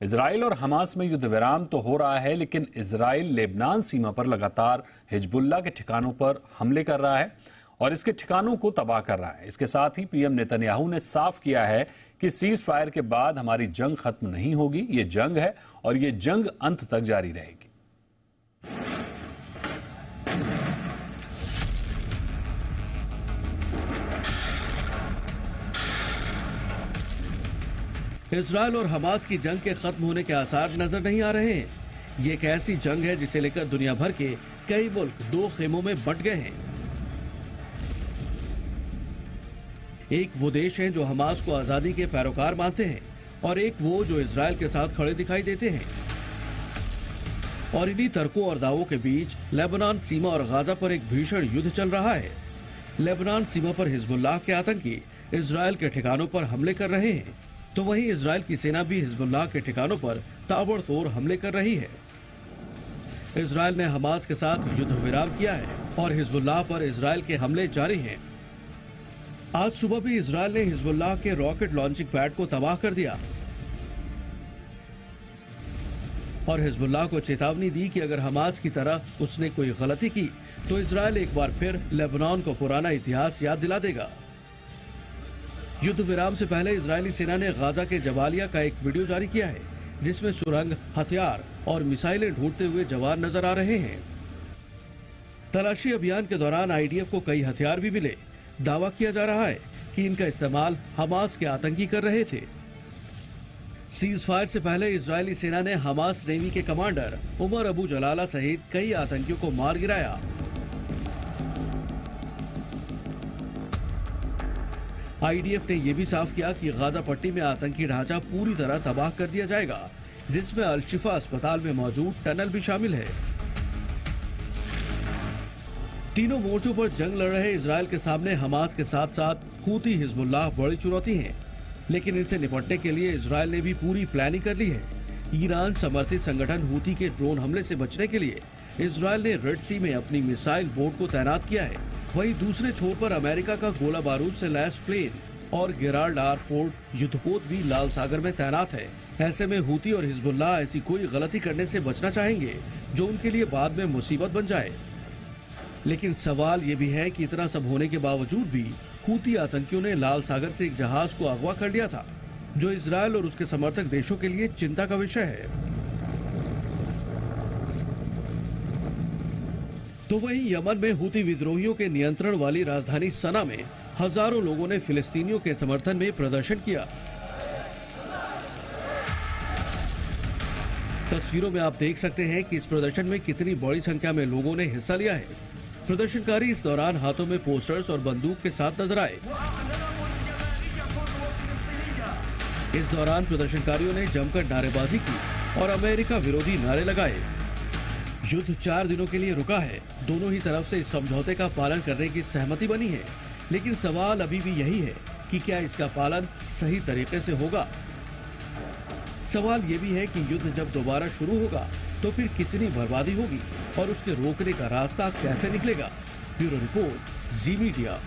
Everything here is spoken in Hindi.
इजराइल और हमास में युद्ध विराम तो हो रहा है, लेकिन इजराइल लेबनान सीमा पर लगातार हिजबुल्लाह के ठिकानों पर हमले कर रहा है और इसके ठिकानों को तबाह कर रहा है। इसके साथ ही पीएम नेतन्याहू ने साफ किया है कि सीज फायर के बाद हमारी जंग खत्म नहीं होगी। ये जंग है और ये जंग अंत तक जारी रहेगी। इजराइल और हमास की जंग के खत्म होने के आसार नजर नहीं आ रहे हैं। ये एक ऐसी जंग है जिसे लेकर दुनिया भर के कई मुल्क दो खेमों में बंट गए हैं। एक वो देश हैं जो हमास को आजादी के पैरोकार मानते हैं और एक वो जो इजराइल के साथ खड़े दिखाई देते हैं। और इन्हीं तर्कों और दावों के बीच लेबनान सीमा और गाजा पर एक भीषण युद्ध चल रहा है। लेबनान सीमा पर हिजबुल्लाह के आतंकी इजराइल के ठिकानों पर हमले कर रहे हैं, तो वहीं इजराइल की सेना भी हिजबुल्लाह के ठिकानों पर ताबड़तोड़ हमले कर रही है। इजराइल ने हमास के साथ युद्ध विराम किया है और हिजबुल्लाह पर इजराइल के हमले जारी हैं। आज सुबह भी इजराइल ने हिजबुल्लाह के रॉकेट लॉन्चिंग पैड को तबाह कर दिया और हिजबुल्लाह को चेतावनी दी कि अगर हमास की तरह उसने कोई गलती की तो इजराइल एक बार फिर लेबनान को पुराना इतिहास याद दिला देगा। युद्ध विराम से पहले इजरायली सेना ने गाजा के जबालिया का एक वीडियो जारी किया है, जिसमें सुरंग, हथियार और मिसाइलें ढूंढते हुए जवान नजर आ रहे हैं। तलाशी अभियान के दौरान आईडीएफ को कई हथियार भी मिले। दावा किया जा रहा है कि इनका इस्तेमाल हमास के आतंकी कर रहे थे। सीज फायर से पहले इजरायली सेना ने हमास नेवी के कमांडर उमर अबू जलाला सहित कई आतंकियों को मार गिराया। आईडीएफ ने यह भी साफ किया कि गाजा पट्टी में आतंकी ढांचा पूरी तरह तबाह कर दिया जाएगा, जिसमें अल-शिफा अस्पताल में मौजूद टनल भी शामिल है। तीनों मोर्चों पर जंग लड़ रहे इजराइल के सामने हमास के साथ साथ हूती, हिजबुल्लाह बड़ी चुनौती हैं, लेकिन इनसे निपटने के लिए इजराइल ने भी पूरी प्लानिंग कर ली है। ईरान समर्थित संगठन हूती के ड्रोन हमले से बचने के लिए इजराइल ने रेड सी में अपनी मिसाइल बोट को तैनात किया है। वहीं दूसरे छोर पर अमेरिका का गोला बारूद से लैस प्लेन और गेराल्ड आर फोर्ड युद्धपोत भी लाल सागर में तैनात है। ऐसे में हूती और हिजबुल्लाह ऐसी कोई गलती करने से बचना चाहेंगे जो उनके लिए बाद में मुसीबत बन जाए। लेकिन सवाल ये भी है कि इतना सब होने के बावजूद भी हूती आतंकियों ने लाल सागर से एक जहाज को अगवा कर लिया था, जो इजराइल और उसके समर्थक देशों के लिए चिंता का विषय है। तो वहीं यमन में हूती विद्रोहियों के नियंत्रण वाली राजधानी सना में हजारों लोगों ने फिलिस्तीनियों के समर्थन में प्रदर्शन किया। तस्वीरों में आप देख सकते हैं कि इस प्रदर्शन में कितनी बड़ी संख्या में लोगों ने हिस्सा लिया है। प्रदर्शनकारी इस दौरान हाथों में पोस्टर्स और बंदूक के साथ नजर आए। इस दौरान प्रदर्शनकारियों ने जमकर नारेबाजी की और अमेरिका विरोधी नारे लगाए। युद्ध 4 दिनों के लिए रुका है। दोनों ही तरफ से इस समझौते का पालन करने की सहमति बनी है, लेकिन सवाल अभी भी यही है कि क्या इसका पालन सही तरीके से होगा। सवाल ये भी है कि युद्ध जब दोबारा शुरू होगा तो फिर कितनी बर्बादी होगी और उसके रोकने का रास्ता कैसे निकलेगा। ब्यूरो रिपोर्ट, जी मीडिया।